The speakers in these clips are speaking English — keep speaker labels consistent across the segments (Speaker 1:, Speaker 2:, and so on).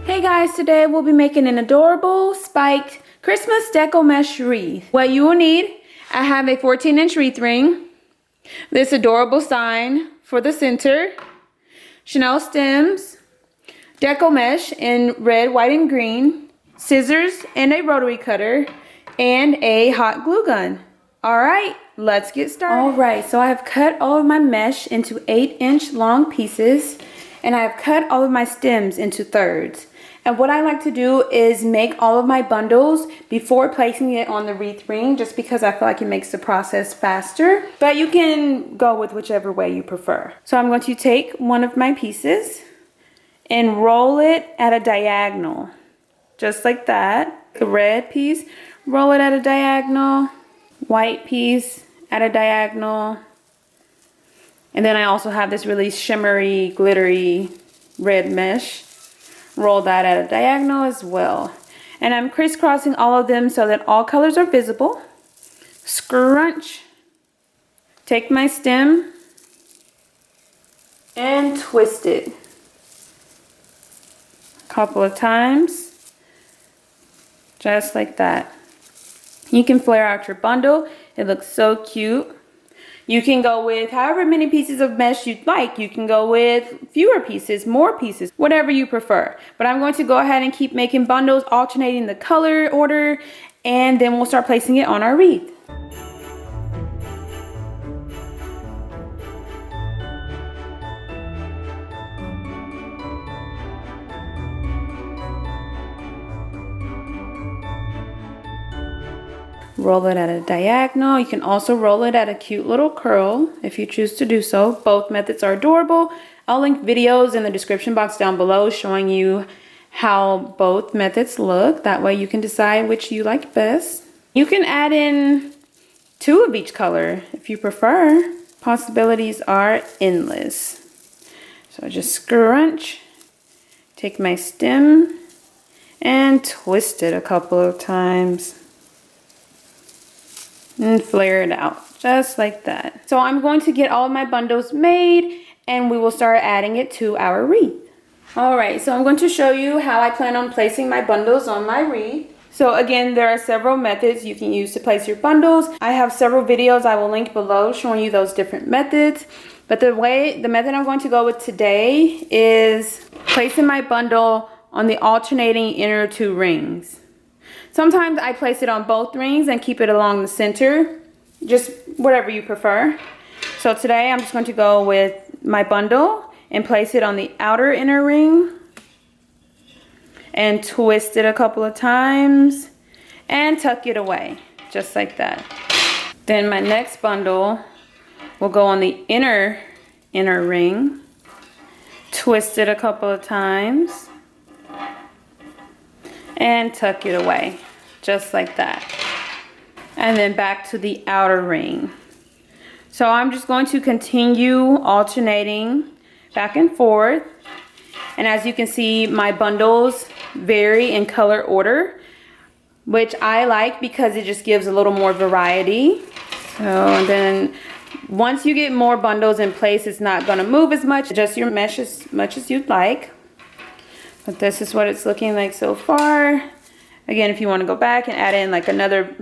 Speaker 1: Hey guys, today we'll be making an adorable spiked Christmas deco mesh wreath. What you will need, I have a 14-inch wreath ring, this adorable sign for the center, Chanel stems, deco mesh in red, white, and green, scissors and a rotary cutter, and a hot glue gun. Alright, let's get started. Alright, so I have cut all of my mesh into 8-inch long pieces, and I have cut all of my stems into thirds. And what I like to do is make all of my bundles before placing it on the wreath ring, just because I feel like it makes the process faster. But you can go with whichever way you prefer. So I'm going to take one of my pieces and roll it at a diagonal, just like that. The red piece, roll it at a diagonal, white piece at a diagonal. And then I also have this really shimmery, glittery red mesh. Roll that at a diagonal as well. And I'm crisscrossing all of them so that all colors are visible. Scrunch. Take my stem and twist it a couple of times. Just like that. You can flare out your bundle. It looks so cute. You can go with however many pieces of mesh you'd like. You can go with fewer pieces, more pieces, whatever you prefer. But I'm going to go ahead and keep making bundles, alternating the color order, and then we'll start placing it on our wreath. Roll it at a diagonal. You can also roll it at a cute little curl if you choose to do so. Both methods are adorable. I'll link videos in the description box down below showing you how both methods look. That way you can decide which you like best. You can add in 2 of each color if you prefer. Possibilities are endless. So just scrunch, take my stem, and twist it a couple of times. And flare it out just like that. So I'm going to get all of my bundles made and we will start adding it to our wreath. Alright, so I'm going to show you how I plan on placing my bundles on my wreath. So again, there are several methods you can use to place your bundles. I have several videos I will link below showing you those different methods. But the method I'm going to go with today is placing my bundle on the alternating inner 2 rings. Sometimes I place it on both rings and keep it along the center, just whatever you prefer. So today I'm just going to go with my bundle and place it on the outer inner ring and twist it a couple of times and tuck it away, just like that. Then my next bundle will go on the inner ring, twist it a couple of times, and tuck it away just like that. And then back to the outer ring. So I'm just going to continue alternating back and forth, and as you can see, my bundles vary in color order, which I like because it just gives a little more variety. So and then once you get more bundles in place, it's not going to move as much. Adjust your mesh as much as you'd like. But this is what it's looking like so far. Again, if you want to go back and add in like another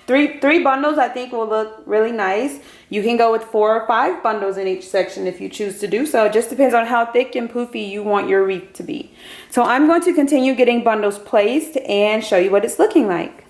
Speaker 1: three bundles, I think will look really nice. You can go with 4 or 5 bundles in each section if you choose to do so. It just depends on how thick and poofy you want your wreath to be. So I'm going to continue getting bundles placed and show you what it's looking like.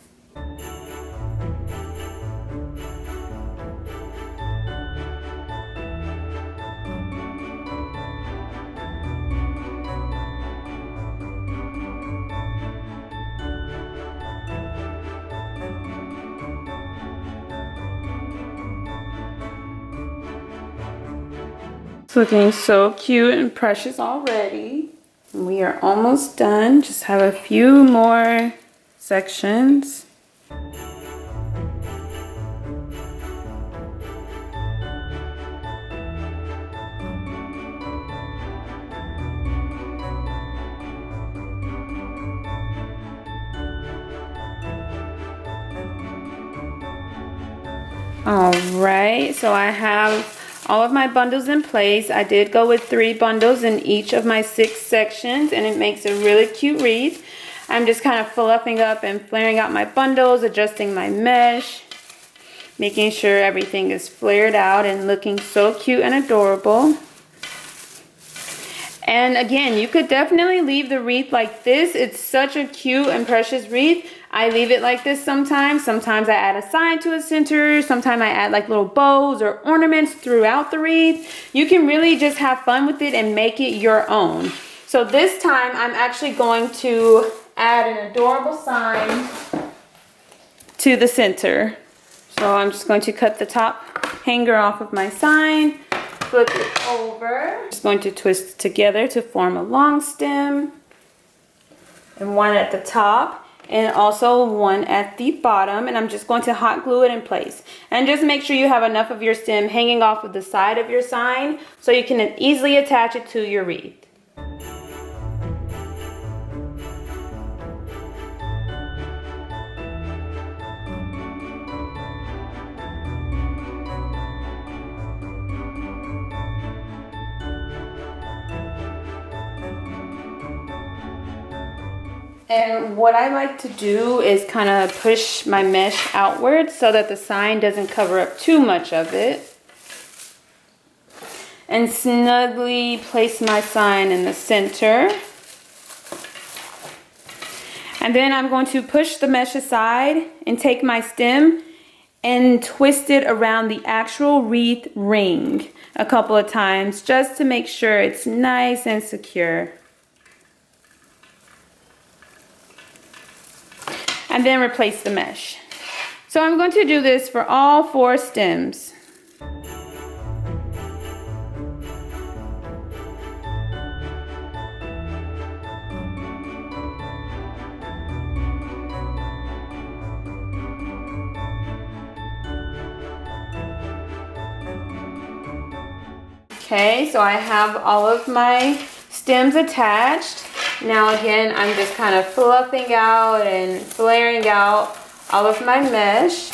Speaker 1: It's looking so cute and precious already. We are almost done. Just have a few more sections. All right, so I have all of my bundles in place. I did go with 3 bundles in each of my 6 sections, and it makes a really cute wreath. I'm just kind of fluffing up and flaring out my bundles, adjusting my mesh, making sure everything is flared out and looking so cute and adorable. And again, you could definitely leave the wreath like this. It's such a cute and precious wreath. I leave it like this sometimes. Sometimes I add a sign to a center. Sometimes I add like little bows or ornaments throughout the wreath. You can really just have fun with it and make it your own. So this time I'm actually going to add an adorable sign to the center. So I'm just going to cut the top hanger off of my sign. Flip it over. Just going to twist it together to form a long stem, and one at the top and also one at the bottom, and I'm just going to hot glue it in place. And just make sure you have enough of your stem hanging off of the side of your sign so you can easily attach it to your wreath. And what I like to do is kind of push my mesh outward so that the sign doesn't cover up too much of it. And snugly place my sign in the center. And then I'm going to push the mesh aside and take my stem and twist it around the actual wreath ring a couple of times just to make sure it's nice and secure. And then replace the mesh. So I'm going to do this for all 4 stems. Okay, so I have all of my stems attached. Now again, I'm just kind of fluffing out and flaring out all of my mesh.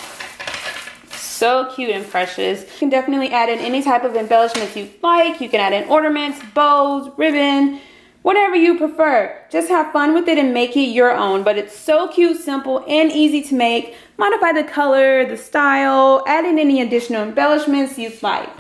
Speaker 1: So cute and precious. You can definitely add in any type of embellishments you like. You can add in ornaments, bows, ribbon, whatever you prefer. Just have fun with it and make it your own. But it's so cute, simple, and easy to make. Modify the color, the style, add in any additional embellishments you'd like.